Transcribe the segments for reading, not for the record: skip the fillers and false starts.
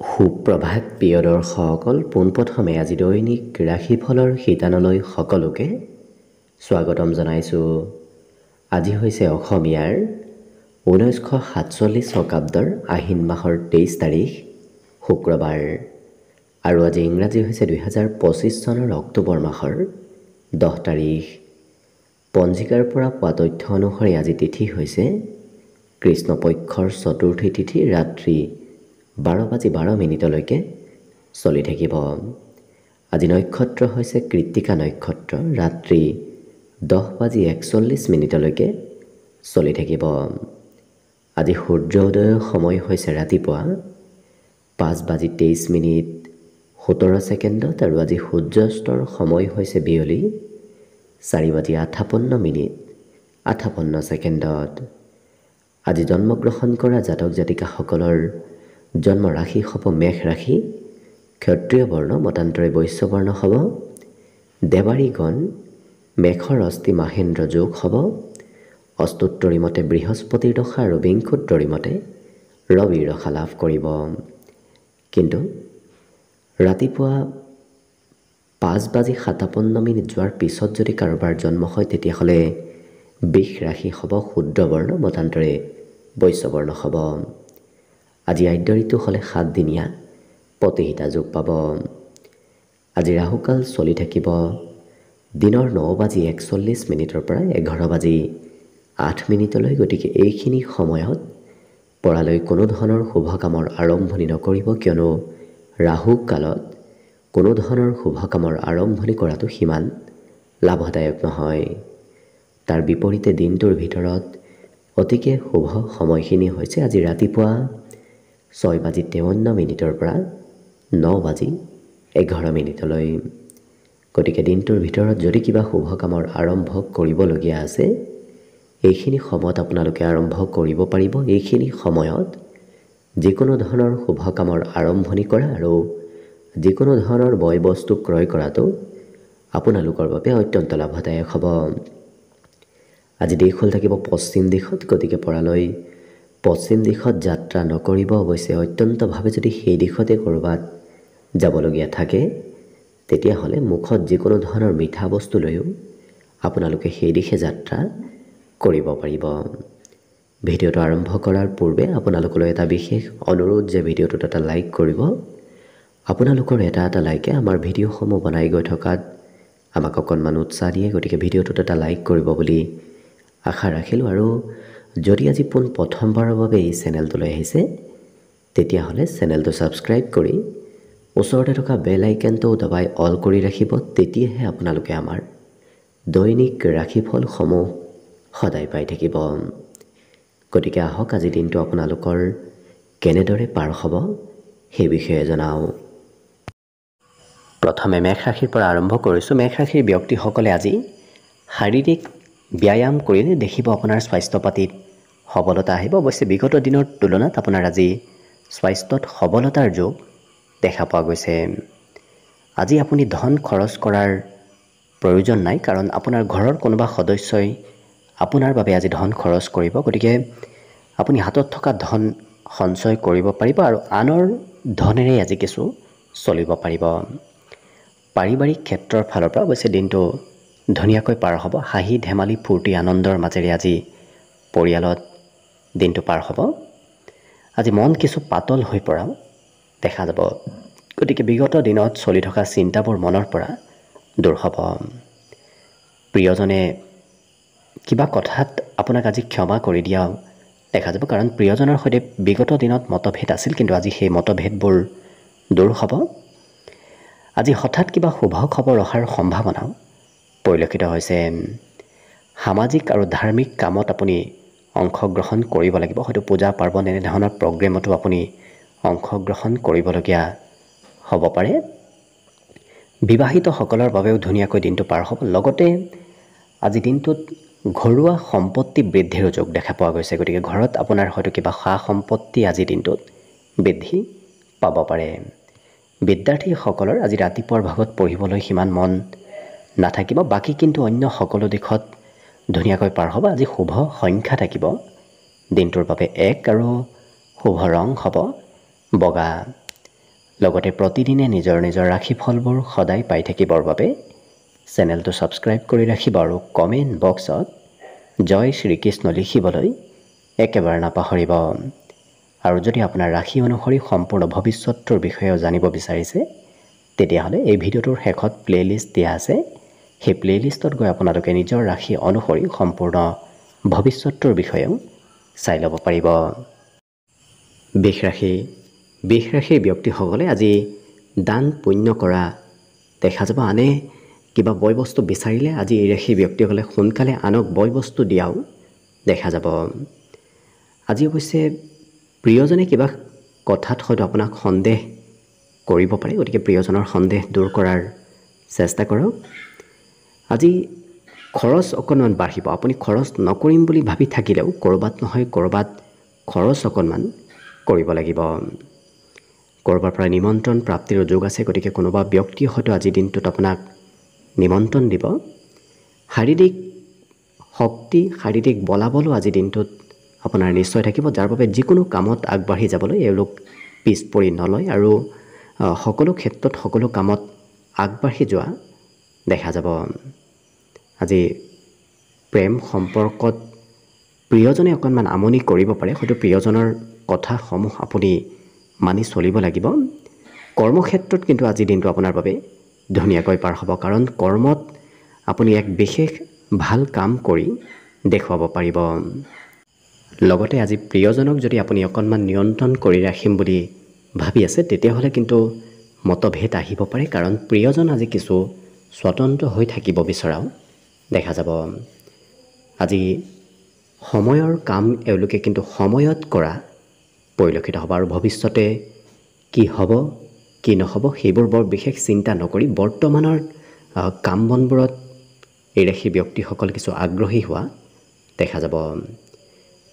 সুপ্ৰভাত প্ৰিয় দৰ্শকসকল, পোনপ্ৰথমে আজি দৈনিক ৰাশিফলৰ শিতানলৈ সকলোকে স্বাগতম জনাইছোঁ। আজি হৈছে অসমীয়াৰ 1947 শকাব্দৰ আহিন মাহৰ 23 তাৰিখ শুক্ৰবাৰ আৰু আজি ইংৰাজী হৈছে 2025 চনৰ অক্টোবৰ মাহৰ 10 তাৰিখ। পঞ্জিকাৰ পৰা পোৱা তথ্য অনুসৰি আজি তিথি হৈছে কৃষ্ণপক্ষৰ চতুৰ্থী তিথি, ৰাত্ৰি 12:12 চলি থাকিব। আজি নক্ষত্ৰ হৈছে কৃত্তিকা নক্ষত্ৰ, ৰাত্ৰি 10:41 চলি থাকিব। আজি সূৰ্যোদয়ৰ সময় হৈছে ৰাতিপুৱা 5:23:17 আৰু আজি সূৰ্যাস্তৰ সময় হৈছে বিয়লি 4:58:58। আজি জন্মগ্ৰহণ কৰা জাতক জাতিকাসকলৰ জন্ম ৰাশি হ'ব মেষ ৰাশি, ক্ষত্ৰিয় বৰ্ণ মতান্তৰে বৈশ্য বৰ্ণ হ'ব। দেৱাৰীগণ মেষৰ অস্থি মাহেন্দ্ৰ যোগ হ'ব। অষ্টোত্তৰী মতে বৃহস্পতিৰ দশা আৰু বিংশোত্তৰী মতে ৰবিৰ দশা লাভ কৰিব। কিন্তু ৰাতিপুৱা 5:57 যোৱাৰ পিছত যদি কাৰোবাৰ জন্ম হয় তেতিয়াহ'লে বৃষ ৰাশি হ'ব শূদ্ৰ বৰ্ণ মতান্তৰে বৈশ্য বৰ্ণ হ'ব। আজি আদ্য ঋতু হ'লে 7 দিনীয়া প্ৰতিহিতা যোগ পাব। আজি ৰাহুকাল চলি থাকিব দিনৰ 9:41 পৰা 11:08। গতিকে এইখিনি সময়ত পৰালৈ কোনো ধৰণৰ শুভ কামৰ আৰম্ভণি নকৰিব, কিয়নো ৰাহু কালত কোনো ধৰণৰ শুভ কামৰ আৰম্ভণি কৰাটো সিমান লাভদায়ক নহয়। তাৰ বিপৰীতে দিনটোৰ ভিতৰত অতিকে শুভ সময়খিনি হৈছে আজি ৰাতিপুৱা 6:53 পৰা 9:11। গতিকে দিনটোৰ ভিতৰত যদি কিবা শুভ কামৰ আৰম্ভ কৰিবলগীয়া আছে এইখিনি সময়ত আপোনালোকে আৰম্ভ কৰিব পাৰিব। এইখিনি সময়ত যিকোনো ধৰণৰ শুভ কামৰ আৰম্ভণি কৰা আৰু যিকোনো ধৰণৰ বয় বস্তু ক্ৰয় কৰাটো আপোনালোকৰ বাবে অত্যন্ত লাভদায়ক হ'ব। আজি দিশ হ'ল থাকিব পশ্চিম দিশত, গতিকে পৰালৈ পশ্চিম দিশত যাত্ৰা নকৰিব। অৱশ্যে অত্যন্তভাৱে যদি সেই দিশতে ক'ৰবাত যাবলগীয়া থাকে তেতিয়াহ'লে মুখত যিকোনো ধৰণৰ মিঠা বস্তু লৈও আপোনালোকে সেই দিশে যাত্ৰা কৰিব পাৰিব। ভিডিঅ'টো আৰম্ভ কৰাৰ পূৰ্বে আপোনালোকলৈ এটা বিশেষ অনুৰোধ যে ভিডিঅ'টোত এটা লাইক কৰিব। আপোনালোকৰ এটা লাইকে আমাৰ ভিডিঅ'সমূহ বনাই গৈ থকাত আমাক অকণমান উৎসাহ দিয়ে। গতিকে ভিডিঅ'টোত এটা লাইক কৰিব বুলি আশা ৰাখিলোঁ। আৰু যদি আজি প্ৰথমবাৰৰ বাবে এই চেনেলটোলৈ আহিছে তেতিয়াহ'লে চেনেলটো ছাবস্ক্ৰাইব কৰি ওচৰতে থকা বেল আইকনটো দবাই অল কৰি ৰাখিব। তেতিয়াহে আপোনালোকে আমাৰ দৈনিক ৰাশিফলসমূহ সদায় পাই থাকিব। গতিকে আহক আজি দিনটো আপোনালোকৰ কেনেদৰে পাৰ হ'ব সেই বিষয়ে জনাওঁ। প্ৰথমে মেষ ৰাশিৰ পৰা আৰম্ভ কৰিছোঁ। মেষ ৰাশিৰ ব্যক্তিসকলে আজি শাৰীৰিক ব্যায়াম কৰিলে দেখিব আপোনাৰ স্বাস্থ্য পাতিত সবলতা আহিব। অৱশ্যে বিগত দিনৰ তুলনাত আপোনাৰ আজি স্বাস্থ্যত সবলতাৰ যোগ দেখা পোৱা গৈছে। আজি আপুনি ধন খৰচ কৰাৰ প্ৰয়োজন নাই, কাৰণ আপোনাৰ ঘৰৰ কোনোবা সদস্যই আপোনাৰ বাবে আজি ধন খৰচ কৰিব। গতিকে আপুনি হাতত থকা ধন সঞ্চয় কৰিব পাৰিব আৰু আনৰ ধনেৰে আজি কিছু চলিব পাৰিব। পাৰিবাৰিক ক্ষেত্ৰৰ ফালৰ পৰা অৱশ্যে দিনটো ধুনীয়াকৈ পাৰ হ'ব। হাঁহি ধেমালি ফূৰ্তি আনন্দৰ মাজেৰে আজি পৰিয়ালত দিনটো পাৰ হ'ব। আজি মন কিছু পাতল হৈ পৰাও দেখা যাব। গতিকে বিগত দিনত চলি থকা চিন্তাবোৰ মনৰ পৰা দূৰ হ'ব। প্ৰিয়জনে কিবা কথাত আপোনাক আজি ক্ষমা কৰি দিয়াও দেখা যাব, কাৰণ প্ৰিয়জনৰ সৈতে বিগত দিনত মতভেদ আছিল, কিন্তু আজি সেই মতভেদবোৰ দূৰ হ'ব। আজি হঠাৎ কিবা শুভ খবৰ অহাৰ সম্ভাৱনাও পৰিলক্ষিত হৈছে। সামাজিক আৰু ধাৰ্মিক কামত আপুনি অংশগ্ৰহণ কৰিব লাগিব। হয়তো পূজা পাৰ্বণ এনেধৰণৰ প্ৰগ্ৰেমতো আপুনি অংশগ্ৰহণ কৰিবলগীয়া হ'ব পাৰে। বিবাহিতসকলৰ বাবেও ধুনীয়াকৈ দিনটো পাৰ হ'ব। লগতে আজি দিনটোত ঘৰুৱা সম্পত্তি বৃদ্ধিৰো যোগ দেখা পোৱা গৈছে। গতিকে ঘৰত আপোনাৰ হয়তো কিবা সা সম্পত্তি আজি দিনটোত বৃদ্ধি পাব পাৰে। বিদ্যাৰ্থীসকলৰ আজি ৰাতিপুৱাৰ ভাগত পঢ়িবলৈ সিমান মন নাথাকিব, বাকী কিন্তু অন্য সকলো দিশত ধুনীয়াকৈ পাৰ হ'ব। আজি শুভ সংখ্যা থাকিব দিনটোৰ বাবে 1 আৰু শুভ ৰং হ'ব বগা। লগতে প্ৰতিদিনে নিজৰ নিজৰ ৰাশিফলবোৰ সদায় পাই থাকিবৰ বাবে চেনেলটো ছাবস্ক্ৰাইব কৰি ৰাখিব আৰু কমেণ্ট বক্সত জয় শ্ৰীকৃষ্ণ লিখিবলৈ একেবাৰে নাপাহৰিব। আৰু যদি আপোনাৰ ৰাশি অনুসৰি সম্পূৰ্ণ ভৱিষ্যতৰ বিষয়েও জানিব বিচাৰিছে তেতিয়াহ'লে এই ভিডিঅ'টোৰ শেষত প্লেলিষ্ট দিয়া আছে। সেই প্লেলিষ্টত গৈ আপোনালোকে নিজৰ ৰাশি অনুসৰি সম্পূৰ্ণ ভৱিষ্যতৰ বিষয়েও চাই ল'ব পাৰিব। বৃষ ৰাশিৰ ব্যক্তিসকলে আজি দান পুণ্য কৰা দেখা যাব। আনে কিবা বয় বস্তু বিচাৰিলে আজি এই ৰাশিৰ ব্যক্তিসকলে সোনকালে আনক বয় বস্তু দিয়াও দেখা যাব। আজি অৱশ্যে প্ৰিয়জনে কিবা কথাত হয়তো আপোনাক সন্দেহ কৰিব পাৰে, গতিকে প্ৰিয়জনৰ সন্দেহ দূৰ কৰাৰ চেষ্টা কৰক। আজি খৰচ অকণমান বাঢ়িব। আপুনি খৰচ নকৰিম বুলি ভাবি থাকিলেও ক'ৰবাত নহয় ক'ৰবাত খৰচ অকণমান কৰিব লাগিব। ক'ৰবাৰ পৰা নিমন্ত্ৰণ প্ৰাপ্তিৰ যোগ আছে, গতিকে কোনোবা ব্যক্তিয়ে হয়তো আজিৰ দিনটোত আপোনাক নিমন্ত্ৰণ দিব। শাৰীৰিক শক্তি, শাৰীৰিক বলাবলো আজিৰ দিনটোত আপোনাৰ নিশ্চয় থাকিব, যাৰ বাবে যিকোনো কামত আগবাঢ়ি যাবলৈ এওঁলোক পিছ পৰি নলয় আৰু সকলো ক্ষেত্ৰত সকলো কামত আগবাঢ়ি যোৱা দেখা যাব। আজি প্ৰেম সম্পৰ্কত প্ৰিয়জনে অকণমান আমনি কৰিব পাৰে, হয়তো প্ৰিয়জনৰ কথাসমূহ আপুনি মানি চলিব লাগিব। কৰ্মক্ষেত্ৰত কিন্তু আজিৰ দিনটো আপোনাৰ বাবে ধুনীয়াকৈ পাৰ হ'ব, কাৰণ কৰ্মত আপুনি এক বিশেষ ভাল কাম কৰি দেখুৱাব পাৰিব। লগতে আজি প্ৰিয়জনক যদি আপুনি অকণমান নিয়ন্ত্ৰণ কৰি ৰাখিম বুলি ভাবি আছে তেতিয়াহ'লে কিন্তু মতভেদ আহিব পাৰে, কাৰণ প্ৰিয়জন আজি কিছু স্বতন্ত্ৰ হৈ থাকিব বিচৰাও দেখা যাব। আজি সময়ৰ কাম এওঁলোকে কিন্তু সময়ত কৰা পৰিলক্ষিত হ'ব আৰু ভৱিষ্যতে কি হ'ব কি নহ'ব সেইবোৰ বৰ বিশেষ চিন্তা নকৰি বৰ্তমানৰ কাম বনবোৰত এই ৰাশিৰ ব্যক্তিসকল কিছু আগ্ৰহী হোৱা দেখা যাব।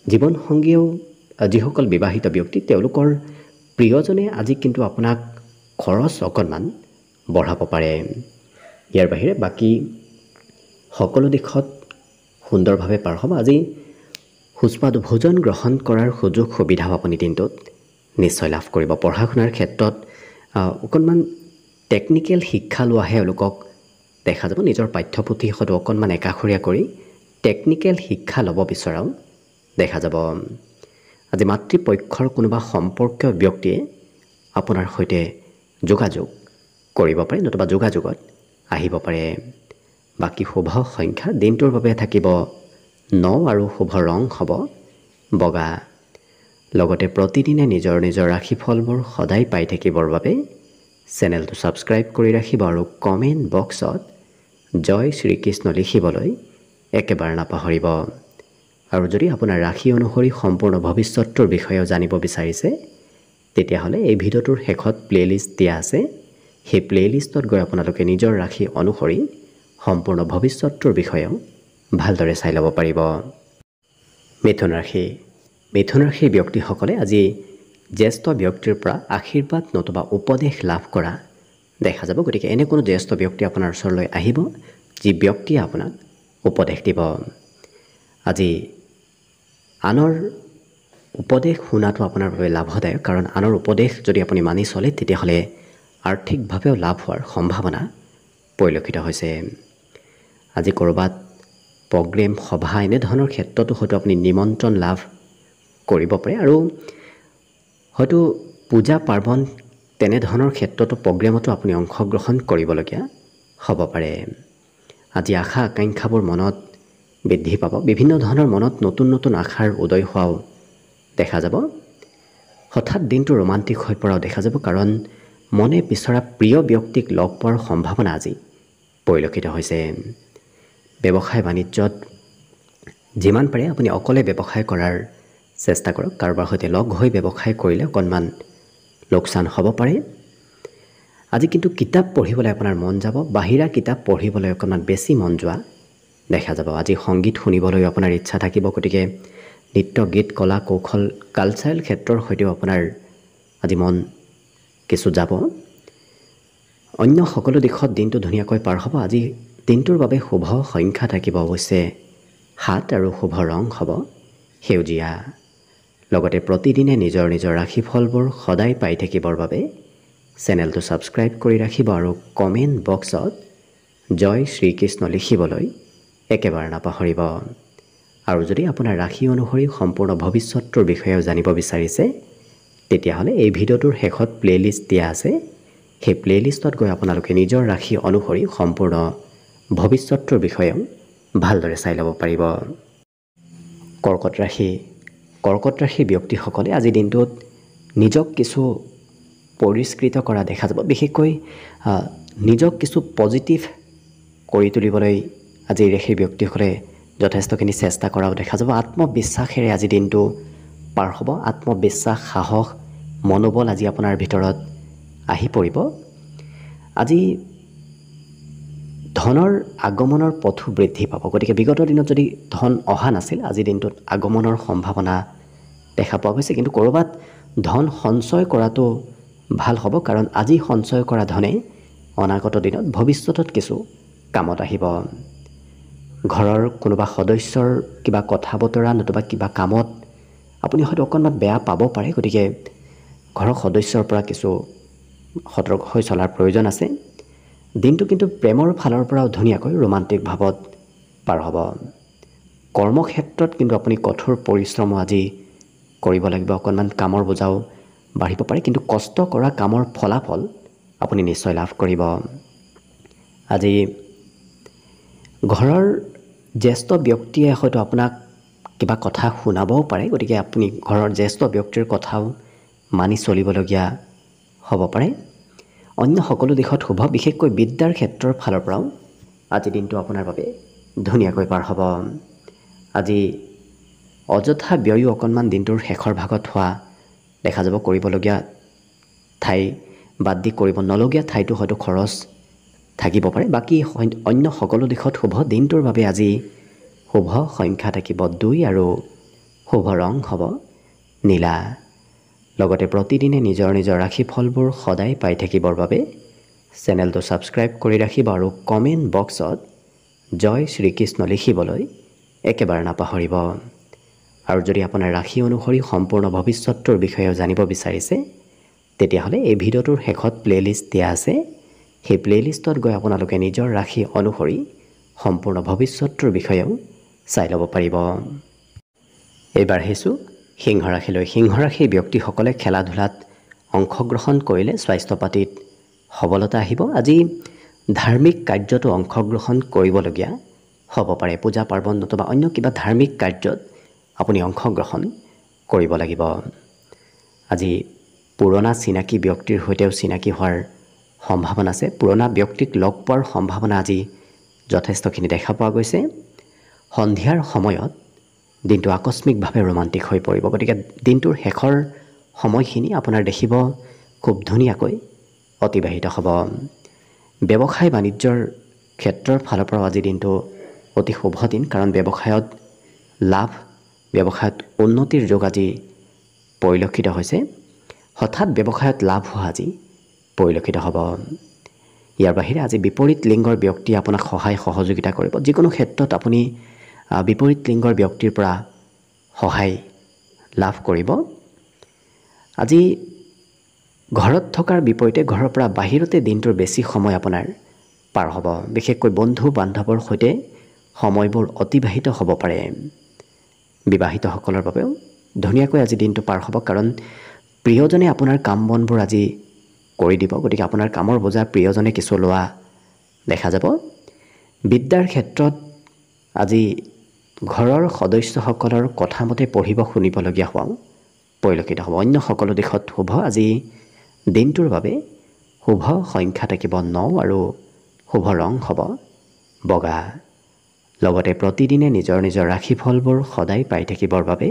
জীৱনসংগীয়েও যিসকল বিবাহিত ব্যক্তি তেওঁলোকৰ প্ৰিয়জনে আজি কিন্তু আপোনাক খৰচ অকণমান বঢ়াব পাৰে। ইয়াৰ বাহিৰে বাকী সকলো দিশত সুন্দৰভাৱে পাৰ হ'ব। আজি সুস্বাদু ভোজন গ্ৰহণ কৰাৰ সুযোগ সুবিধাও আপুনি দিনটোত নিশ্চয় লাভ কৰিব। পঢ়া শুনাৰ ক্ষেত্ৰত অকণমান টেকনিকেল শিক্ষা লোৱাহে এওঁলোকক দেখা যাব। নিজৰ পাঠ্যপুথি হয়তো অকণমান একাষৰীয়া কৰি টেকনিকেল শিক্ষা ল'ব বিচৰাও দেখা যাব। আজি মাতৃপক্ষৰ কোনোবা সম্পৰ্কীয় ব্যক্তিয়ে আপোনাৰ সৈতে যোগাযোগ কৰিব পাৰে, নতুবা যোগাযোগত আহিব পাৰে। বাকী শুভ সংখ্যা দিনটোৰ বাবে থাকিব 9 আৰু শুভ ৰং হ'ব বগা। লগতে প্ৰতিদিনে নিজৰ নিজৰ ৰাশিফলবোৰ সদায় পাই থাকিবৰ বাবে চেনেলটো ছাবস্ক্ৰাইব কৰি ৰাখিব আৰু কমেণ্ট বক্সত জয় শ্ৰীকৃষ্ণ লিখিবলৈ একেবাৰে নাপাহৰিব। আৰু যদি আপোনাৰ ৰাশি অনুসৰি সম্পূৰ্ণ ভৱিষ্যতৰ বিষয়েও জানিব বিচাৰিছে তেতিয়াহ'লে এই ভিডিঅ'টোৰ শেষত প্লেলিষ্ট দিয়া আছে। সেই প্লেলিষ্টত গৈ আপোনালোকে নিজৰ ৰাশি অনুসৰি সম্পূৰ্ণ ভৱিষ্যতৰ বিষয়েও ভালদৰে চাই ল'ব পাৰিব। মিথুন ৰাশিৰ ব্যক্তিসকলে আজি জ্যেষ্ঠ ব্যক্তিৰ পৰা আশীৰ্বাদ নতুবা উপদেশ লাভ কৰা দেখা যাব। গতিকে এনে কোনো জ্যেষ্ঠ ব্যক্তি আপোনাৰ ওচৰলৈ আহিব যি ব্যক্তিয়ে আপোনাক উপদেশ দিব। আজি আনৰ উপদেশ শুনাটো আপোনাৰ বাবে লাভদায়ক, কাৰণ আনৰ উপদেশ যদি আপুনি মানি চলে তেতিয়াহ'লে আৰ্থিকভাৱেও লাভ হোৱাৰ সম্ভাৱনা পৰিলক্ষিত হৈছে। আজি ক'ৰবাত প্ৰগ্ৰেম সভা এনেধৰণৰ ক্ষেত্ৰতো হয়তো আপুনি নিমন্ত্ৰণ লাভ কৰিব পাৰে, আৰু হয়তো পূজা পাৰ্বণ তেনেধৰণৰ ক্ষেত্ৰতো প্ৰগ্ৰেমতো আপুনি অংশগ্ৰহণ কৰিবলগীয়া হ'ব পাৰে। আজি আশা আকাংক্ষাবোৰ মনত বৃদ্ধি পাব, বিভিন্ন ধৰণৰ মনত নতুন নতুন আশাৰ উদয় হোৱাও দেখা যাব। হঠাৎ দিনটো ৰোমান্টিক হৈ পৰাও দেখা যাব, কাৰণ মনে বিচৰা প্ৰিয় ব্যক্তিক লগ পোৱাৰ সম্ভাৱনা আজি পৰিলক্ষিত হৈছে। ব্যৱসায় বাণিজ্যত যিমান পাৰে আপুনি অকলে ব্যৱসায় কৰাৰ চেষ্টা কৰক। কাৰোবাৰ সৈতে লগ হৈ ব্যৱসায় কৰিলে অকণমান লোকচান হ'ব পাৰে। আজি কিন্তু কিতাপ পঢ়িবলৈ আপোনাৰ মন যাব, বাহিৰা কিতাপ পঢ়িবলৈ অকণমান বেছি মন যোৱা দেখা যাব। আজি সংগীত শুনিবলৈ আপোনাৰ ইচ্ছা থাকিব, গতিকে নৃত্য গীত কলা কৌশল কালচাৰেল ক্ষেত্ৰৰ সৈতেও আপোনাৰ আজি মন কিছু যাব। অন্য সকলো দিশত দিনটো ধুনীয়াকৈ পাৰ হ'ব। আজি দিনটোৰ বাবে শুভ সংখ্যা থাকিব অৱশ্যে 7 আৰু শুভ ৰং হ'ব সেউজীয়া। লগতে প্ৰতিদিনে নিজৰ নিজৰ ৰাশিফলবোৰ সদায় পাই থাকিবৰ বাবে চেনেলটো ছাবস্ক্ৰাইব কৰি ৰাখিব আৰু কমেণ্ট বক্সত জয় শ্ৰীকৃষ্ণ লিখিবলৈ একেবাৰে নাপাহৰিব। আৰু যদি আপোনাৰ ৰাশি অনুসৰি সম্পূৰ্ণ ভৱিষ্যতৰ বিষয়েও জানিব বিচাৰিছে তেতিয়াহ'লে এই ভিডিঅ'টোৰ শেষত প্লেলিষ্ট দিয়া আছে। সেই প্লেলিষ্টত গৈ আপোনালোকে নিজৰ ৰাশি অনুসৰি সম্পূৰ্ণ ভৱিষ্যতৰ বিষয়েও ভালদৰে চাই ল'ব পাৰিব। কৰ্কট ৰাশি ব্যক্তিসকলে আজিৰ দিনটোত নিজক কিছু পৰিষ্কৃত কৰা দেখা যাব। বিশেষকৈ নিজক কিছু পজিটিভ কৰি তুলিবলৈ আজি ৰাশিৰ ব্যক্তিসকলে যথেষ্টখিনি চেষ্টা কৰাও দেখা যাব। আত্মবিশ্বাসেৰে আজি দিনটো পাৰ হ'ব। আত্মবিশ্বাস, সাহস, মনোবল আজি আপোনাৰ ভিতৰত আহি পৰিব। আজি ধনৰ আগমনৰ পথো বৃদ্ধি পাব। গতিকে বিগত দিনত যদি ধন অহা নাছিল আজিৰ দিনটোত আগমনৰ সম্ভাৱনা দেখা পোৱা গৈছে। কিন্তু ক'ৰবাত ধন সঞ্চয় কৰাটো ভাল হ'ব, কাৰণ আজি সঞ্চয় কৰা ধনে অনাগত দিনত ভৱিষ্যতত কিছু কামত আহিব। ঘৰৰ কোনোবা সদস্যৰ কিবা কথা বতৰা নতুবা কিবা কামত আপুনি হয়তো অকণমান বেয়া পাব পাৰে। গতিকে ঘৰৰ সদস্যৰ পৰা কিছু সতৰ্ক হৈ চলাৰ প্ৰয়োজন আছে। দিনটো কিন্তু প্ৰেমৰ ফালৰ পৰাও ধুনীয়াকৈ ৰোমান্টিক ভাৱত পাৰ হ'ব। কৰ্মক্ষেত্ৰত কিন্তু আপুনি কঠোৰ পৰিশ্ৰমো আজি কৰিব লাগিব। অকণমান কামৰ বোজাও বাঢ়িব পাৰে, কিন্তু কষ্ট কৰা কামৰ ফলাফল আপুনি নিশ্চয় লাভ কৰিব। আজি ঘৰৰ জ্যেষ্ঠ ব্যক্তিয়ে হয়তো আপোনাক কিবা কথা শুনাবও পাৰে। গতিকে আপুনি ঘৰৰ জ্যেষ্ঠ ব্যক্তিৰ কথাও মানি চলিবলগীয়া হ'ব পাৰে। অন্য সকলো দিশত শুভ। বিশেষকৈ বিদ্যাৰ ক্ষেত্ৰৰ ফালৰ পৰাও আজি দিনটো আপোনাৰ বাবে ধুনীয়াকৈ পাৰ হ'ব। আজি অযথা ব্যয়ো অকণমান দিনটোৰ শেষৰ ভাগত হোৱা দেখা যাব। কৰিবলগীয়া ঠাই বাদ দি কৰিব নলগীয়া ঠাইতো হয়তো খৰচ থাকিব পাৰে। বাকী অন্য সকলো দিশত শুভ। দিনটোৰ বাবে আজি শুভ সংখ্যা থাকিব 2 আৰু শুভ ৰং হ'ব নীলা। লগতে প্ৰতিদিনে নিজৰ নিজৰ ৰাশিফলবোৰ সদায় পাই থাকিবৰ বাবে চেনেলটো ছাবস্ক্ৰাইব কৰি ৰাখিব আৰু কমেণ্ট বক্সত জয় শ্ৰীকৃষ্ণ লিখিবলৈ একেবাৰে নাপাহৰিব। আৰু যদি আপোনাৰ ৰাশি অনুসৰি সম্পূৰ্ণ ভৱিষ্যতৰ বিষয়েও জানিব বিচাৰিছে তেতিয়াহ'লে এই ভিডিঅ'টোৰ শেষত প্লেলিষ্ট দিয়া আছে। সেই প্লেলিষ্টত গৈ আপোনালোকে নিজৰ ৰাশি অনুসৰি সম্পূৰ্ণ ভৱিষ্যতৰ বিষয়েও চাই ল'ব পাৰিব। এইবাৰ আহিছোঁ সিংহ ৰাশিলৈ। সিংহ ৰাশিৰ ব্যক্তিসকলে খেলা ধূলাত অংশগ্ৰহণ কৰিলে স্বাস্থ্য পাতিত সবলতা আহিব। আজি ধাৰ্মিক কাৰ্যতো অংশগ্ৰহণ কৰিবলগীয়া হ'ব পাৰে। পূজা পাৰ্বণ নতুবা অন্য কিবা ধাৰ্মিক কাৰ্যত আপুনি অংশগ্ৰহণ কৰিব লাগিব। আজি পুৰণা চিনাকি ব্যক্তিৰ সৈতেও চিনাকি হোৱাৰ সম্ভাৱনা আছে। পুৰণা ব্যক্তিক লগ পোৱাৰ সম্ভাৱনা আজি যথেষ্টখিনি দেখা পোৱা গৈছে। সন্ধিয়াৰ সময়ত দিনটো আকস্মিকভাৱে ৰোমান্টিক হৈ পৰিব। গতিকে দিনটোৰ শেষৰ সময়খিনি আপোনাৰ দেখিব খুব ধুনীয়াকৈ অতিবাহিত হ'ব। ব্যৱসায় বাণিজ্যৰ ক্ষেত্ৰৰ ফালৰ পৰাও আজি দিনটো অতি শুভ দিন, কাৰণ ব্যৱসায়ত লাভ, ব্যৱসায়ত উন্নতিৰ যোগ আজি পৰিলক্ষিত হৈছে। হঠাৎ ব্যৱসায়ত লাভ হোৱা আজি পৰিলক্ষিত হ'ব। ইয়াৰ বাহিৰে আজি বিপৰীত লিংগৰ ব্যক্তিয়ে আপোনাক সহায় সহযোগিতা কৰিব। যিকোনো ক্ষেত্ৰত আপুনি বিপৰীত লিংগৰ ব্যক্তিৰ পৰা সহায় লাভ কৰিব। আজি ঘৰত থকাৰ বিপৰীতে ঘৰৰ পৰা বাহিৰতে দিনটোৰ বেছি সময় আপোনাৰ পাৰ হ'ব। বিশেষকৈ বন্ধু বান্ধৱৰ সৈতে সময়বোৰ অতিবাহিত হ'ব পাৰে। বিবাহিতসকলৰ বাবেও ধুনীয়াকৈ আজি দিনটো পাৰ হ'ব, কাৰণ প্ৰিয়জনে আপোনাৰ কাম বনবোৰ আজি কৰি দিব। গতিকে আপোনাৰ কামৰ বোজা প্ৰিয়জনে কিছু লোৱা দেখা যাব। বিদ্যাৰ ক্ষেত্ৰত আজি ঘৰৰ সদস্যসকলৰ কথামতে পঢ়িব শুনিবলগীয়া হোৱাও পৰিলক্ষিত হ'ব। অন্য সকলো দিশত শুভ। আজি দিনটোৰ বাবে শুভ সংখ্যা থাকিব 9 আৰু শুভ ৰং হ'ব বগা। লগতে প্ৰতিদিনে নিজৰ নিজৰ ৰাশিফলবোৰ সদায় পাই থাকিবৰ বাবে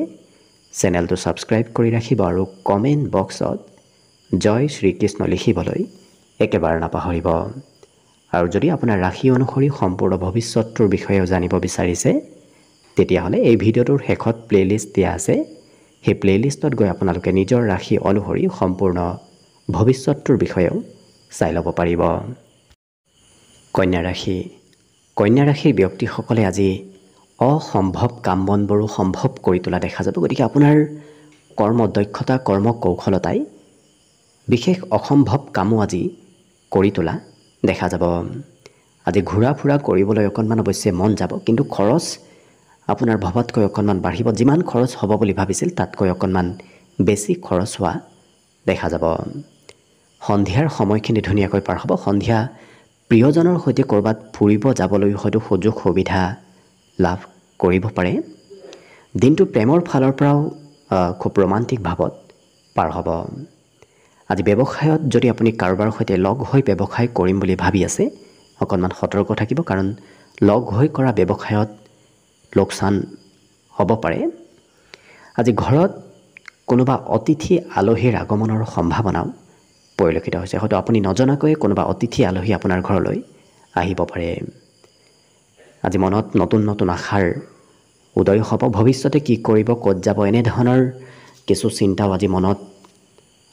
চেনেলটো ছাবস্ক্ৰাইব কৰি ৰাখিব আৰু কমেণ্ট বক্সত জয় শ্ৰীকৃষ্ণ লিখিবলৈ একেবাৰে নাপাহৰিব। আৰু যদি আপোনাৰ ৰাশি অনুসৰি সম্পূৰ্ণ ভৱিষ্যতৰ বিষয়েও জানিব বিচাৰিছে তেতিয়াহ'লে এই ভিডিঅ'টোৰ শেষত প্লেলিষ্ট দিয়া আছে। সেই প্লেলিষ্টত গৈ আপোনালোকে নিজৰ ৰাশি অনুসৰি সম্পূৰ্ণ ভৱিষ্যতৰ বিষয়েও চাই ল'ব পাৰিব। কন্যা ৰাশিৰ ব্যক্তিসকলে আজি অসম্ভৱ কাম বনবোৰো সম্ভৱ কৰি তোলা দেখা যাব। গতিকে আপোনাৰ কৰ্ম দক্ষতা, কৰ্ম কৌশলতাই বিশেষ অসম্ভৱ কামো আজি কৰি তোলা দেখা যাব। আজি ঘূৰা ফুৰা কৰিবলৈ অকণমান অৱশ্যে মন যাব, কিন্তু খৰচ আপোনাৰ ভবাতকৈ অকণমান বাঢ়িব। যিমান খৰচ হ'ব বুলি ভাবিছিল তাতকৈ অকণমান বেছি খৰচ হোৱা দেখা যাব। সন্ধিয়াৰ সময়খিনি ধুনীয়াকৈ পাৰ হ'ব। সন্ধিয়া প্ৰিয়জনৰ সৈতে ক'ৰবাত ফুৰিব যাবলৈ হয়তো সুযোগ সুবিধা লাভ কৰিব পাৰে। দিনটো প্ৰেমৰ ফালৰ পৰাও খুব ৰোমান্টিক ভাৱত পাৰ হ'ব। আজি ব্যৱসায়ত যদি আপুনি কাৰোবাৰ সৈতে লগ হৈ ব্যৱসায় কৰিম বুলি ভাবি আছে, অকণমান সতৰ্ক থাকিব, কাৰণ লগ হৈ কৰা ব্যৱসায়ত লোকচান হ'ব পাৰে। আজি ঘৰত কোনোবা অতিথি আলহীৰ আগমনৰ সম্ভাৱনাও পৰিলক্ষিত হৈছে। হয়তো আপুনি নজনাকৈয়ে কোনোবা অতিথি আলহী আপোনাৰ ঘৰলৈ আহিব পাৰে। আজি মনত নতুন নতুন আশাৰ উদয় হ'ব। ভৱিষ্যতে কি কৰিব, ক'ত যাব, এনেধৰণৰ কিছু চিন্তাও আজি মনত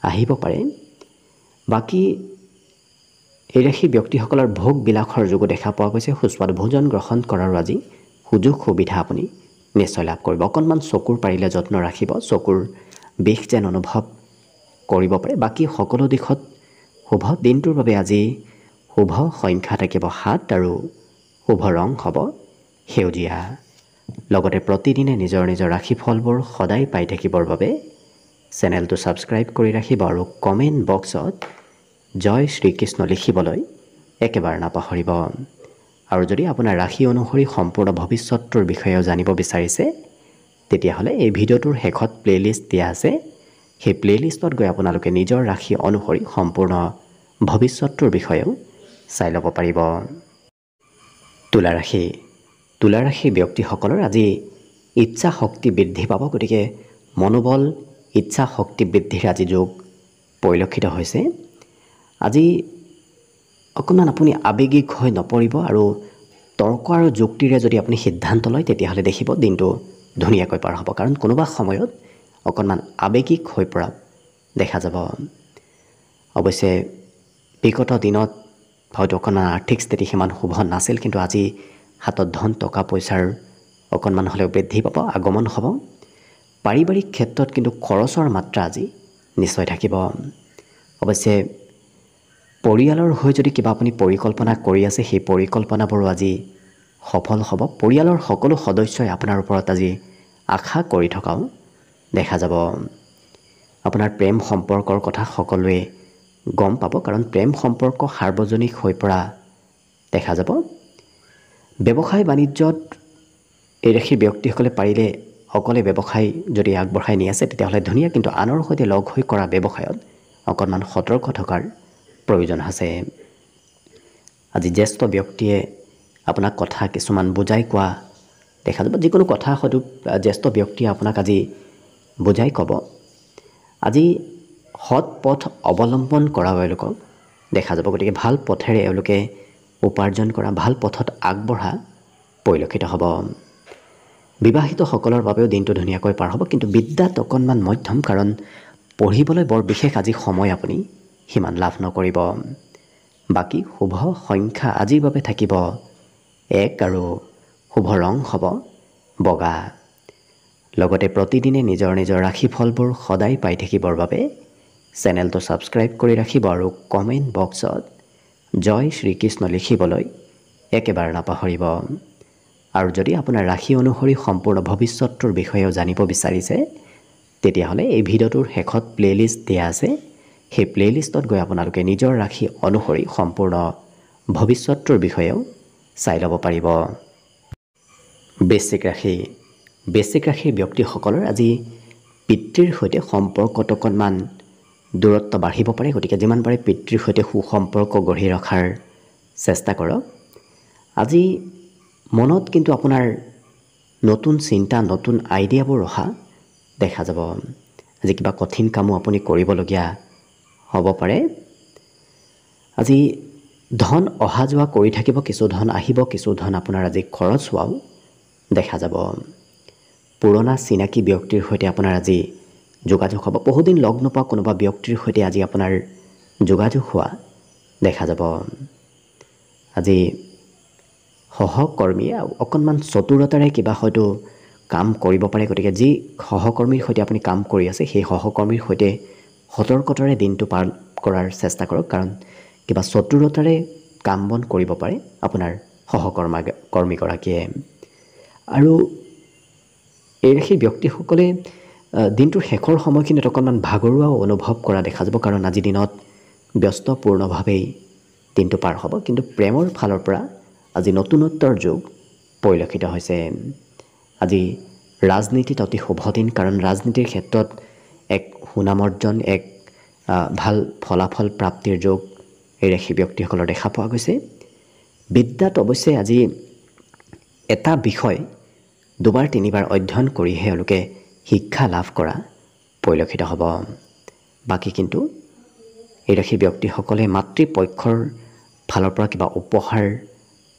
আহিব পাৰে। বাকী এই ৰাশি ব্যক্তিসকলৰ ভোগ বিলাসৰ যোগো দেখা পোৱা গৈছে। সুস্বাদু ভোজন গ্ৰহণ কৰাৰো আজি সুযোগ সুবিধা আপুনি নিশ্চয় লাভ কৰিব। অকণমান চকুৰ পাৰিলে যত্ন ৰাখিব, চকুৰ বিষ যেন অনুভৱ কৰিব পাৰে। বাকী সকলো দিশত শুভ। দিনটোৰ বাবে আজি শুভ সংখ্যা থাকিব 7 আৰু শুভ ৰং হ'ব সেউজীয়া। লগতে প্ৰতিদিনে নিজৰ নিজৰ ৰাশিফলবোৰ সদায় পাই থাকিবৰ বাবে চেনেলটো ছাবস্ক্ৰাইব কৰি ৰাখিব আৰু কমেণ্ট বক্সত জয় শ্ৰীকৃষ্ণ লিখিবলৈ একেবাৰে নাপাহৰিব। আৰু যদি আপোনাৰ ৰাশি অনুসৰি সম্পূৰ্ণ ভৱিষ্যতটোৰ বিষয়েও জানিব বিচাৰিছে, তেতিয়াহ'লে এই ভিডিঅ'টোৰ শেষত প্লে'লিষ্ট দিয়া আছে। সেই প্লে'লিষ্টত গৈ আপোনালোকে নিজৰ ৰাশি অনুসৰি সম্পূৰ্ণ ভৱিষ্যতটোৰ বিষয়েও চাই ল'ব পাৰিব। তুলা ৰাশি ব্যক্তিসকলৰ আজি ইচ্ছা শক্তি বৃদ্ধি পাব। গতিকে মনোবল, ইচ্ছা শক্তি বৃদ্ধিৰ আজি যোগ পৰিলক্ষিত হৈছে। আজি অকণমান আপুনি আৱেগিক হৈ নপৰিব আৰু তৰ্ক আৰু যুক্তিৰে যদি আপুনি সিদ্ধান্ত লয়, তেতিয়াহ'লে দেখিব দিনটো ধুনীয়াকৈ পাৰ হ'ব। কাৰণ কোনোবা সময়ত অকণমান আৱেগিক হৈ পৰা দেখা যাব। অৱশ্যে বিগত দিনত হয়তো অকণমান আৰ্থিক স্থিতি সিমান শুভ নাছিল, কিন্তু আজি হাতত ধন টকা পইচাৰ অকণমান হ'লেও বৃদ্ধি পাব, আগমন হ'ব। পাৰিবাৰিক ক্ষেত্ৰত কিন্তু খৰচৰ মাত্ৰা আজি নিশ্চয় থাকিব। অৱশ্যে পৰিয়ালৰ হৈ যদি কিবা আপুনি পৰিকল্পনা কৰি আছে, সেই পৰিকল্পনাবোৰো আজি সফল হ'ব। পৰিয়ালৰ সকলো সদস্যই আপোনাৰ ওপৰত আজি আশা কৰি থকাও দেখা যাব। আপোনাৰ প্ৰেম সম্পৰ্কৰ কথা সকলোৱে গম পাব, কাৰণ প্ৰেম সম্পৰ্ক সাৰ্বজনিক হৈ পৰা দেখা যাব। ব্যৱসায় বাণিজ্যত এই ৰাশিৰ ব্যক্তিসকলে পাৰিলে অকলে ব্যৱসায় যদি আগবঢ়াই নি আছে, তেতিয়াহ'লে ধুনীয়া, কিন্তু আনৰ সৈতে লগ হৈ কৰা ব্যৱসায়ত অকণমান সতৰ্ক থকাৰ প্ৰয়োজন আছে। আজি জ্যেষ্ঠ ব্যক্তিয়ে আপোনাক কথা কিছুমান বুজাই কোৱা দেখা যাব। যিকোনো কথা হয়তো জ্যেষ্ঠ ব্যক্তিয়ে আপোনাক আজি বুজাই ক'ব। আজি সৎ পথ অৱলম্বন কৰা এওঁলোকক দেখা যাব। গতিকে ভাল পথেৰে এওঁলোকে উপাৰ্জন কৰা, ভাল পথত আগবঢ়া পৰিলক্ষিত হ'ব। বিবাহিতসকলৰ বাবেও দিনটো ধুনীয়াকৈ পাৰ হ'ব, কিন্তু বিদ্যাত অকণমান মধ্যম, কাৰণ পঢ়িবলৈ বৰ বিশেষ আজি সময় আপুনি সিমান লাভ নকৰিব। বাকী শুভ সংখ্যা আজিৰ বাবে থাকিব 1 আৰু শুভ ৰং হ'ব বগা। লগতে প্ৰতিদিনে নিজৰ নিজৰ ৰাশিফলবোৰ সদায় পাই থাকিবৰ বাবে চেনেলটো ছাবস্ক্ৰাইব কৰি ৰাখিব আৰু কমেণ্ট বক্সত জয় শ্ৰীকৃষ্ণ লিখিবলৈ একেবাৰে নাপাহৰিব। আৰু যদি আপোনাৰ ৰাশি অনুসৰি সম্পূৰ্ণ ভৱিষ্যতটোৰ বিষয়েও জানিব বিচাৰিছে, তেতিয়াহ'লে এই ভিডিঅ'টোৰ শেষত প্লে'লিষ্ট দিয়া আছে। সেই প্লে'লিষ্টত গৈ আপোনালোকে নিজৰ ৰাশি অনুসৰি সম্পূৰ্ণ ভৱিষ্যতটোৰ বিষয়েও চাই ল'ব পাৰিব। বৃশ্চিক ৰাশিৰ ব্যক্তিসকলৰ আজি পিতৃৰ সৈতে সম্পৰ্কত অকণমান দূৰত্ব বাঢ়িব পাৰে। গতিকে যিমান পাৰে পিতৃৰ সৈতে সুসম্পৰ্ক গঢ়ি ৰখাৰ চেষ্টা কৰক। আজি মনত কিন্তু আপোনাৰ নতুন চিন্তা, নতুন আইডিয়াবোৰ অহা দেখা যাব। আজি কিবা কঠিন কামো আপুনি কৰিবলগীয়া হ'ব পাৰে। আজি ধন অহা যোৱা কৰি থাকিব, কিছু ধন আহিব, কিছু ধন আপোনাৰ আজি খৰচ হোৱাও দেখা যাব। পুৰণা চিনাকি ব্যক্তিৰ সৈতে আপোনাৰ আজি যোগাযোগ হ'ব। বহুদিন লগ নোপোৱা কোনোবা ব্যক্তিৰ সৈতে আজি আপোনাৰ যোগাযোগ হোৱা দেখা যাব। আজি সহকৰ্মীয়ে অকণমান চতুৰতাৰে কিবা হয়তো কাম কৰিব পাৰে। গতিকে যি সহকৰ্মীৰ সৈতে আপুনি কাম কৰি আছে, সেই সহকৰ্মীৰ সৈতে সতৰ্কতাৰে দিনটো কৰাৰ চেষ্টা কৰক, কাৰণ কিবা চতুৰতাৰে কাম বন কৰিব পাৰে আপোনাৰ সহকৰ্মীগৰাকীয়ে। আৰু এই ৰাশিৰ ব্যক্তিসকলে দিনটোৰ শেষৰ সময়খিনিত অকণমান ভাগৰুৱাও অনুভৱ কৰা দেখা যাব, কাৰণ আজিৰ দিনত ব্যস্তপূৰ্ণভাৱেই দিনটো পাৰ হ'ব। কিন্তু প্ৰেমৰ ফালৰ পৰা আজি নতুনত্বৰ যুগ পৰিলক্ষিত হৈছে। আজি ৰাজনীতিত অতি শুভ দিন, কাৰণ ৰাজনীতিৰ ক্ষেত্ৰত এক সুনাম অৰ্জন, এক ভাল ফলাফল প্ৰাপ্তিৰ যোগ এই ৰাশি ব্যক্তিসকলৰ দেখা পোৱা গৈছে। বিদ্যাত অৱশ্যে আজি এটা বিষয় দুবাৰ তিনিবাৰ অধ্যয়ন কৰিহে এওঁলোকে শিক্ষা লাভ কৰা পৰিলক্ষিত হ'ব। বাকী কিন্তু এই ৰাশি ব্যক্তিসকলে মাতৃপক্ষৰ ফালৰ পৰা কিবা উপহাৰ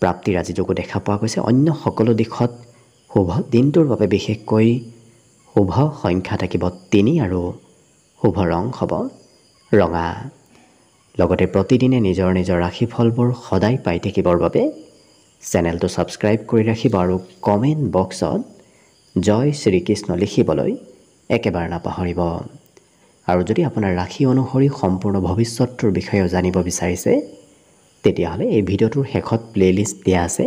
প্ৰাপ্তিৰ আজি যোগো দেখা পোৱা গৈছে। অন্য সকলো দিশত শুভ। দিনটোৰ বাবে বিশেষকৈ শুভ সংখ্যা থাকিব 3 আৰু শুভ ৰং হ'ব ৰঙা। লগতে প্ৰতিদিনে নিজৰ নিজৰ ৰাশিফলবোৰ সদায় পাই থাকিবৰ বাবে চেনেলটো ছাবস্ক্ৰাইব কৰি ৰাখিব আৰু কমেণ্ট বক্সত জয় শ্ৰীকৃষ্ণ লিখিবলৈ একেবাৰে নাপাহৰিব। আৰু যদি আপোনাৰ ৰাশি অনুসৰি সম্পূৰ্ণ ভৱিষ্যতটোৰ বিষয়েও জানিব বিচাৰিছে, তেতিয়াহ'লে এই ভিডিঅ'টোৰ শেষত প্লে'লিষ্ট দিয়া আছে।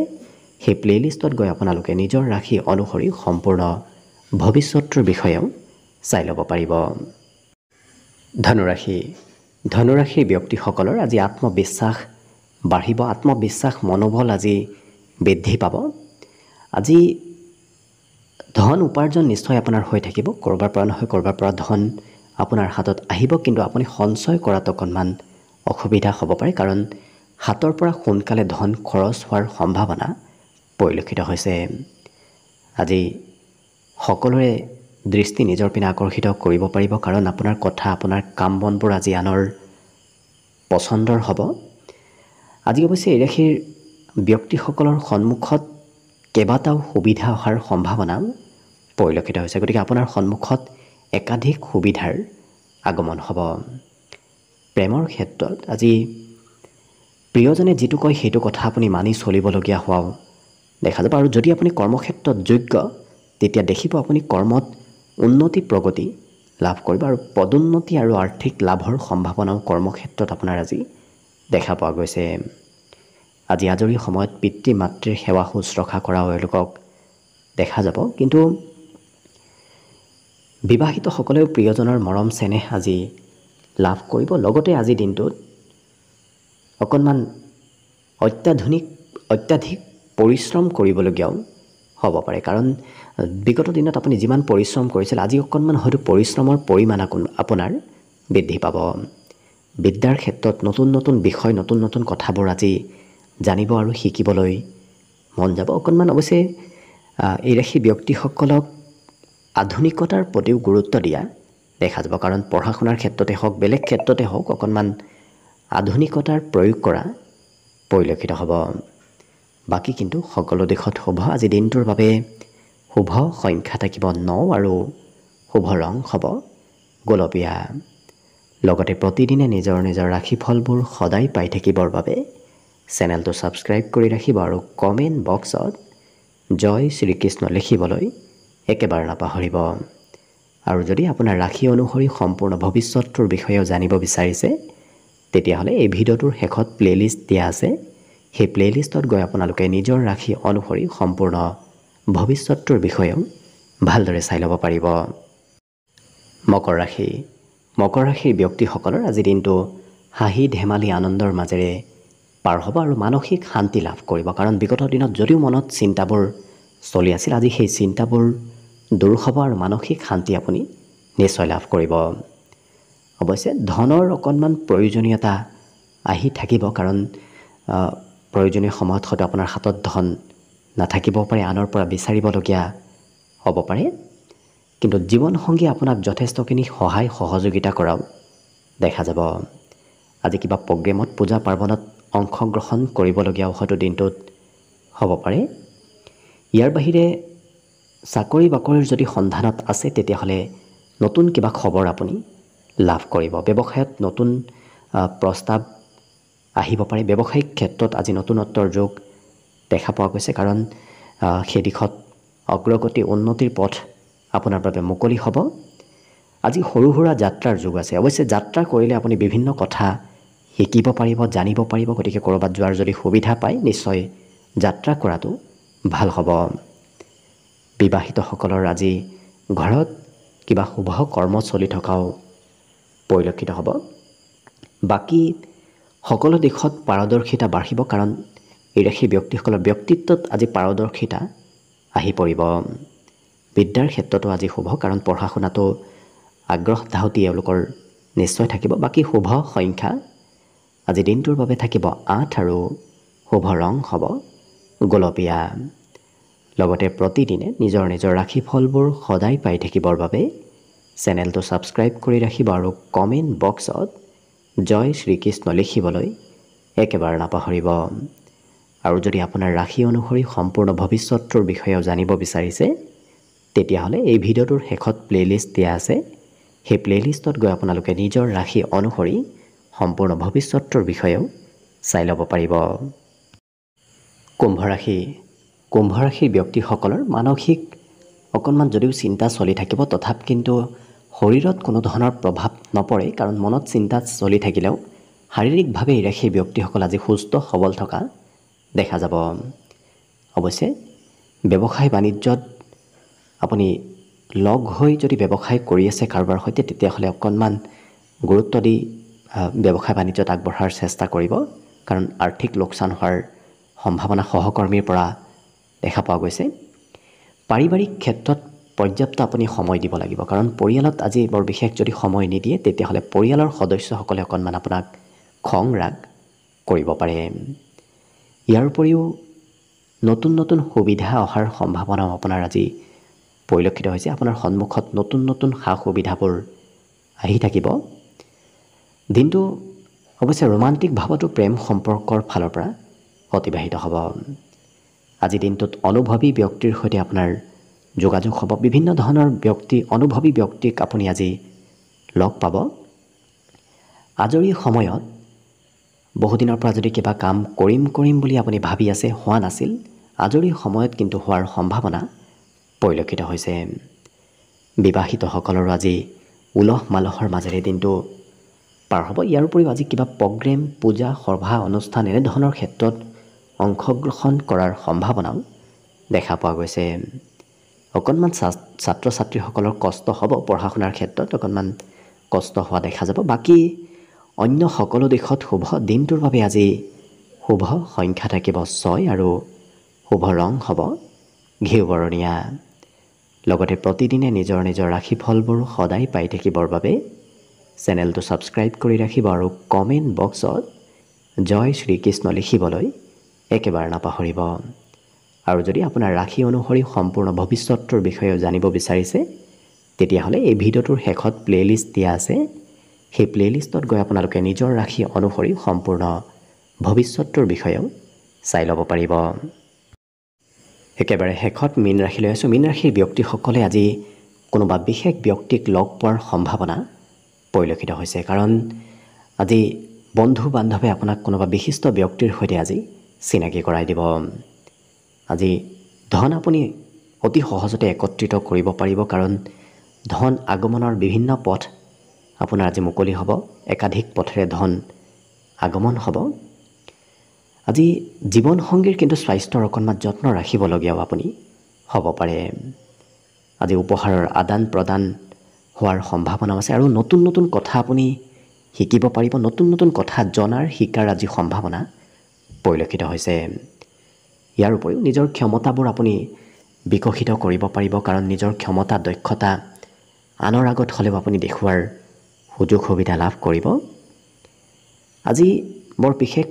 সেই প্লে'লিষ্টত গৈ আপোনালোকে নিজৰ ৰাশি অনুসৰি সম্পূৰ্ণ ভৱিষ্যতটোৰ বিষয়েও চাই ল'ব পাৰিব। ধনুৰাশি। ধনুৰাশিৰ ব্যক্তিসকলৰ আজি আত্মবিশ্বাস বাঢ়িব, আত্মবিশ্বাস মনোবল আজি বৃদ্ধি পাব। আজি ধন উপাৰ্জন নিশ্চয় আপোনাৰ হৈ থাকিব। ক'ৰবাৰ পৰা নহয় ক'ৰবাৰ পৰা ধন আপোনাৰ হাতত আহিব, কিন্তু আপুনি সঞ্চয় কৰাত অকণমান অসুবিধা হ'ব পাৰে, কাৰণ হাতৰ পৰা সোনকালে ধন খৰচ হোৱাৰ সম্ভাৱনা পৰিলক্ষিত হৈছে। আজি সকলোৰে দৃষ্টি নিজৰ পিনে আকৰ্ষিত কৰিব পাৰিব, কাৰণ আপোনাৰ কথা, আপোনাৰ কাম বনবোৰ আজি আনৰ পচন্দৰ হ'ব। আজি অৱশ্যে এই ৰাশিৰ ব্যক্তিসকলৰ সন্মুখত কেইবাটাও সুবিধা অহাৰ সম্ভাৱনা পৰিলক্ষিত হৈছে, গতিকে আপোনাৰ সন্মুখত একাধিক সুবিধাৰ আগমন হ'ব। প্ৰেমৰ ক্ষেত্ৰত আজি প্ৰিয়জনে যিটো কয় সেইটো কথা আপুনি মানি চলিবলগীয়া হোৱাও দেখা যাব। আৰু যদি আপুনি কৰ্মক্ষেত্ৰত যোগ্য, তেতিয়া দেখিব আপুনি কৰ্মত উন্নতি প্ৰগতি লাভ কৰিব, আৰু পদোন্নতি আৰু আৰ্থিক লাভৰ সম্ভাৱনাও কৰ্মক্ষেত্ৰত আপোনাৰ আজি দেখা পোৱা গৈছে। আজি আজৰি সময়ত পিতৃ মাতৃৰ সেৱা শুশ্ৰূষা কৰাও এওঁলোকক দেখা যাব। কিন্তু বিবাহিতসকলেও প্ৰিয়জনৰ মৰম চেনেহ আজি লাভ কৰিব। লগতে আজিৰ দিনটোত অকণমান অত্যাধিক পৰিশ্ৰম কৰিবলগীয়াও হ'ব পাৰে, কাৰণ বিগত দিনত আপুনি যিমান পৰিশ্ৰম কৰিছিল, আজি অকণমান হয়তো পৰিশ্ৰমৰ পৰিমাণ আপোনাৰ বৃদ্ধি পাব। বিদ্যাৰ ক্ষেত্ৰত নতুন নতুন বিষয়, নতুন নতুন কথাবোৰ আজি জানিব আৰু শিকিবলৈ মন যাব। অকণমান অৱশ্যে এই ৰাশি ব্যক্তিসকলক আধুনিকতাৰ প্ৰতিও গুৰুত্ব দিয়া দেখা যাব, কাৰণ পঢ়া শুনাৰ ক্ষেত্ৰতে হওক, বেলেগ ক্ষেত্ৰতে হওক, অকণমান আধুনিকতাৰ প্ৰয়োগ কৰা পৰিলক্ষিত হ'ব। বাকী কিন্তু সকলো দিশত শুভ। আজি দিনটোৰ বাবে শুভ সংখ্যা থাকিব 9 আৰু শুভ ৰং হ'ব গোলপীয়া। লগতে প্ৰতিদিনে নিজৰ নিজৰ ৰাশিফলবোৰ সদায় পাই থাকিবৰ বাবে চেনেলটো ছাবস্ক্ৰাইব কৰি ৰাখিব আৰু কমেণ্ট বক্সত জয় শ্ৰীকৃষ্ণ লিখিবলৈ একেবাৰে নাপাহৰিব। আৰু যদি আপোনাৰ ৰাশি অনুসৰি সম্পূৰ্ণ ভৱিষ্যতটোৰ বিষয়েও জানিব বিচাৰিছে, তেতিয়াহ'লে এই ভিডিঅ'টোৰ শেষত প্লে'লিষ্ট দিয়া আছে। সেই প্লে'লিষ্টত গৈ আপোনালোকে নিজৰ ৰাশি অনুসৰি সম্পূৰ্ণ ভৱিষ্যতটোৰ বিষয়েও ভালদৰে চাই ল'ব পাৰিব। মকৰ ৰাশি। মকৰ ৰাশিৰ ব্যক্তিসকলৰ আজি দিনটো হাঁহি ধেমালি আনন্দৰ মাজেৰে পাৰ হ'ব আৰু মানসিক শান্তি লাভ কৰিব, কাৰণ বিগত দিনত যদিও মনত চিন্তাবোৰ চলি আছিল, আজি সেই চিন্তাবোৰ দূৰ হ'ব আৰু মানসিক শান্তি আপুনি নিশ্চয় লাভ কৰিব। অৱশ্যে ধনৰ অকণমান প্ৰয়োজনীয়তা আহি থাকিব, কাৰণ প্ৰয়োজনীয় সময়ত হয়তো আপোনাৰ হাতত ধন নাথাকিবও পাৰে, আনৰ পৰা বিচাৰিবলগীয়া হ'ব পাৰে। কিন্তু জীৱনসংগী আপোনাক যথেষ্টখিনি সহায় সহযোগিতা কৰাও দেখা যাব। আজি কিবা প্ৰগ্ৰেমত, পূজা পাৰ্বণত অংশগ্ৰহণ কৰিবলগীয়াও হয়তো দিনটোত হ'ব পাৰে। ইয়াৰ বাহিৰে চাকৰি বাকৰিৰ যদি সন্ধানত আছে, তেতিয়াহ'লে নতুন কিবা খবৰ আপুনি লাভ কৰিব। ব্যৱসায়ত নতুন প্ৰস্তাৱ আহিব পাৰে। ব্যৱসায়িক ক্ষেত্ৰত আজি নতুনত্বৰ যোগ দেখা পোৱা গৈছে, কাৰণ সেই দিশত অগ্ৰগতি উন্নতিৰ পথ আপোনাৰ বাবে মুকলি হ'ব। আজি সৰু সুৰা যাত্ৰাৰ যুগ আছে। অৱশ্যে যাত্ৰা কৰিলে আপুনি বিভিন্ন কথা শিকিব পাৰিব, জানিব পাৰিব। গতিকে ক'ৰবাত যোৱাৰ যদি সুবিধা পায় নিশ্চয় যাত্ৰা কৰাটো ভাল হ'ব। বিবাহিতসকলৰ আজি ঘৰত কিবা শুভ কৰ্ম চলি থকাও পৰিলক্ষিত হ'ব। বাকী সকলো দিশত পাৰদৰ্শিতা বাঢ়িব, কাৰণ এই ৰাশিৰ ব্যক্তিসকলৰ ব্যক্তিত্বত আজি পাৰদৰ্শিতা আহি পৰিব। বিদ্যাৰ ক্ষেত্ৰতো আজি শুভ, কাৰণ পঢ়া শুনাতো আগ্ৰহ ধাউতি এওঁলোকৰ নিশ্চয় থাকিব। বাকী শুভ সংখ্যা আজি দিনটোৰ বাবে থাকিব 8 আৰু শুভ ৰং হ'ব গোলপীয়া। লগতে প্ৰতিদিনে নিজৰ নিজৰ ৰাশিফলবোৰ সদায় পাই থাকিবৰ বাবে চেনেলটো ছাবস্ক্ৰাইব কৰি ৰাখিব আৰু কমেণ্ট বক্সত জয় শ্ৰীকৃষ্ণ লিখিবলৈ একেবাৰে নাপাহৰিব। আৰু যদি আপোনাৰ ৰাশি অনুসৰি সম্পূৰ্ণ ভৱিষ্যতৰ বিষয়েও জানিব বিচাৰিছে, তেতিয়াহ'লে এই ভিডিঅ'টোৰ শেষত প্লে'লিষ্ট দিয়া আছে। সেই প্লে'লিষ্টত গৈ আপোনালোকে নিজৰ ৰাশি অনুসৰি সম্পূৰ্ণ ভৱিষ্যতৰ বিষয়েও চাই ল'ব পাৰিব। কুম্ভ ৰাশি। কুম্ভ ৰাশিৰ ব্যক্তিসকলৰ মানসিক অকণমান যদিও চিন্তা চলি থাকিব, তথাপি কিন্তু শৰীৰত কোনো ধৰণৰ প্ৰভাৱ নপৰে, কাৰণ মনত চিন্তা চলি থাকিলেও শাৰীৰিকভাৱে এই ৰাশিৰ ব্যক্তিসকল আজি সুস্থ সবল থকা দেখা যাব। অৱশ্যে ব্যৱসায় বাণিজ্যত আপুনি লগ হৈ যদি ব্যৱসায় কৰি আছে কাৰোবাৰ সৈতে, তেতিয়াহ'লে অকণমান গুৰুত্ব দি ব্যৱসায় বাণিজ্যত আগবঢ়াৰ চেষ্টা কৰিব, কাৰণ আৰ্থিক লোকচান হোৱাৰ সম্ভাৱনা সহকৰ্মীৰ পৰা দেখা পোৱা গৈছে। পাৰিবাৰিক ক্ষেত্ৰত পৰ্যাপ্ত আপুনি সময় দিব লাগিব, কাৰণ পৰিয়ালত আজি বৰ বিশেষ যদি সময় নিদিয়ে, তেতিয়াহ'লে পৰিয়ালৰ সদস্যসকলে অকণমান আপোনাক খং ৰাগ কৰিব পাৰে। ইয়াৰ উপৰিও নতুন নতুন সুবিধা অহাৰ সম্ভাৱনাও আপোনাৰ আজি পৰিলক্ষিত হৈছে। আপোনাৰ সন্মুখত নতুন নতুন সা সুবিধাবোৰ আহি থাকিব। দিনটো অৱশ্যে ৰোমান্টিক ভাৱতো প্ৰেম সম্পৰ্কৰ ফালৰ পৰা অতিবাহিত হ'ব। আজি দিনটোত অনুভৱী ব্যক্তিৰ সৈতে আপোনাৰ যোগাযোগ হ'ব। বিভিন্ন ধৰণৰ ব্যক্তি, অনুভৱী ব্যক্তিক আপুনি আজি লগ পাব। আজৰি সময়ত বহুদিনৰ পৰা যদি কিবা কাম কৰিম বুলি আপুনি ভাবি আছে, হোৱা নাছিল, আজৰি সময়ত কিন্তু হোৱাৰ সম্ভাৱনা পৰিলক্ষিত হৈছে। বিবাহিতসকলৰো আজি উলহ মালহৰ মাজেৰে দিনটো পাৰ হ'ব। ইয়াৰ উপৰিও আজি কিবা প্ৰগ্ৰেম, পূজা, সভা, অনুষ্ঠান এনেধৰণৰ ক্ষেত্ৰত অংশগ্ৰহণ কৰাৰ সম্ভাৱনাও দেখা পোৱা গৈছে। অকণমান ছাত্ৰ ছাত্ৰীসকলৰ কষ্ট হ'ব, পঢ়া শুনাৰ ক্ষেত্ৰত অকণমান কষ্ট হোৱা দেখা যাব। বাকী অন্য সকলো দিশত শুভ। দিনটোৰ বাবে আজি শুভ সংখ্যা থাকিব 6 আৰু শুভ ৰং হ'ব ঘিউ বৰণীয়া। লগতে প্ৰতিদিনে নিজৰ নিজৰ ৰাশিফলবোৰ সদায় পাই থাকিবৰ বাবে চেনেলটো ছাবস্ক্ৰাইব কৰি ৰাখিব আৰু কমেণ্ট বক্সত জয় শ্ৰীকৃষ্ণ লিখিবলৈ একেবাৰে নাপাহৰিব। আৰু যদি আপোনাৰ ৰাশি অনুসৰি সম্পূৰ্ণ ভৱিষ্যতৰ বিষয়েও জানিব বিচাৰিছে, তেতিয়াহ'লে এই ভিডিঅ'টোৰ শেষত প্লে'লিষ্ট দিয়া আছে। সেই প্লে'লিষ্টত গৈ আপোনালোকে নিজৰ ৰাশি অনুসৰি সম্পূৰ্ণ ভৱিষ্যতৰ বিষয়েও চাই ল'ব পাৰিব। একেবাৰে শেষত মীন ৰাশিলৈ আছোঁ। মীন ৰাশিৰ ব্যক্তিসকলে আজি কোনোবা বিশেষ ব্যক্তিক লগ পোৱাৰ সম্ভাৱনা পৰিলক্ষিত হৈছে, কাৰণ আজি বন্ধু বান্ধৱে আপোনাক কোনোবা বিশিষ্ট ব্যক্তিৰ সৈতে আজি চিনাকি কৰাই দিব। আজি ধন আপুনি অতি সহজতে একত্ৰিত কৰিব পাৰিব, কাৰণ ধন আগমনৰ বিভিন্ন পথ আপোনাৰ আজি মুকলি হ'ব। একাধিক পথেৰে ধন আগমন হ'ব। আজি জীৱনসংগীৰ কিন্তু স্বাস্থ্যৰ অকণমান যত্ন ৰাখিবলগীয়াও আপুনি হ'ব পাৰে। আজি উপহাৰৰ আদান প্ৰদান হোৱাৰ সম্ভাৱনাও আছে, আৰু নতুন নতুন কথা আপুনি শিকিব পাৰিব। নতুন নতুন কথা জনাৰ শিকাৰ আজি সম্ভাৱনা পৰিলক্ষিত হৈছে। ইয়াৰ উপৰিও নিজৰ ক্ষমতাবোৰ আপুনি বিকশিত কৰিব পাৰিব, কাৰণ নিজৰ ক্ষমতা, দক্ষতা আনৰ আগত হ'লেও আপুনি দেখুওৱাৰ সুযোগ সুবিধা লাভ কৰিব। আজি বৰ বিশেষ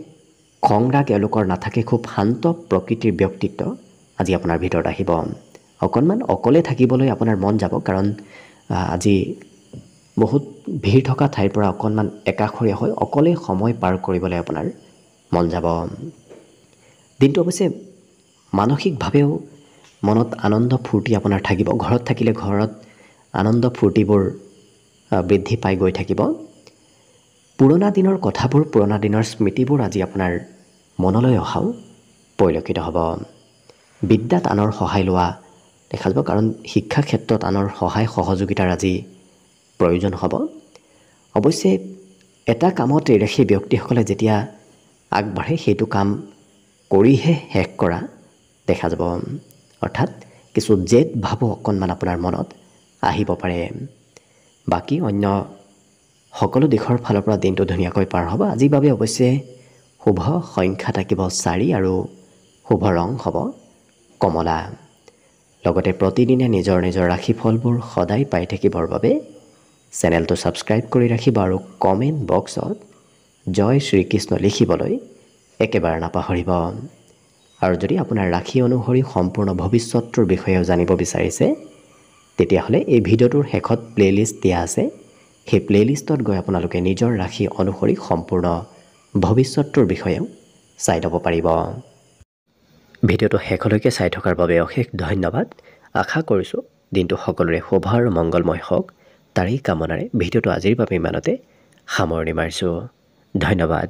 খং ৰাগ এওঁলোকৰ নাথাকে, খুব শান্ত প্ৰকৃতিৰ ব্যক্তিত্ব আজি আপোনাৰ ভিতৰত আহিব। অকণমান অকলে থাকিবলৈ আপোনাৰ মন যাব, কাৰণ আজি বহুত ভিৰ থকা ঠাইৰ পৰা অকণমান একাষৰীয়া হৈ অকলে সময় পাৰ কৰিবলৈ আপোনাৰ মন যাব। দিনটো অৱশ্যে মানসিকভাৱেও মনত আনন্দ ফূৰ্তি আপোনাৰ থাকিব। ঘৰত থাকিলে ঘৰত আনন্দ ফূৰ্তিবোৰ বৃদ্ধি পাই গৈ থাকিব। পুৰণা দিনৰ কথাবোৰ, পুৰণা দিনৰ স্মৃতিবোৰ আজি আপোনাৰ মনলৈ অহাও পৰিলক্ষিত হ'ব। বিদ্যাত আনৰ সহায় লোৱা দেখা যাব, কাৰণ শিক্ষা ক্ষেত্ৰত আনৰ সহায় সহযোগিতাৰ আজি প্ৰয়োজন হ'ব। অৱশ্যে এটা কামত এৰে সেই ব্যক্তিসকলে যেতিয়া আগবাঢ়ে সেইটো কাম কৰিহে শেষ কৰা দেখা যাব। অৰ্থাৎ কিছু জেদ ভাবো অকণমান আপোনাৰ মনত আহিব পাৰে। বাকী অন্য সকলো দিশৰ ফালৰ পৰা দিনটো ধুনীয়াকৈ পাৰ হ'ব। আজিৰ বাবে অৱশ্যে শুভ সংখ্যা থাকিব 4 আৰু শুভ ৰং হ'ব কমলা। লগতে প্ৰতিদিনে নিজৰ নিজৰ ৰাশিফলবোৰ সদায় পাই থাকিবৰ বাবে চেনেলটো ছাবস্ক্ৰাইব কৰি ৰাখিব আৰু কমেণ্ট বক্সত জয় শ্ৰীকৃষ্ণ লিখিবলৈ একেবাৰে নাপাহৰিব। আৰু যদি আপোনাৰ ৰাশি অনুসৰি সম্পূৰ্ণ ভৱিষ্যতটোৰ বিষয়েও জানিব বিচাৰিছে তেতিয়াহ'লে এই ভিডিঅ'টোৰ শেষত প্লেলিষ্ট দিয়া আছে। সেই প্লেলিষ্টত গৈ আপোনালোকে নিজৰ ৰাশি অনুসৰি সম্পূৰ্ণ ভৱিষ্যতটোৰ বিষয়েও চাই ল'ব পাৰিব। ভিডিঅ'টো শেষলৈকে চাই থকাৰ বাবে অশেষ ধন্যবাদ। আশা কৰিছোঁ দিনটো সকলোৰে শুভ আৰু মংগলময় হওক, তাৰেই কামনাৰে ভিডিঅ'টো আজিৰ বাবে ইমানতে সামৰণি মাৰিছোঁ। ধন্যবাদ।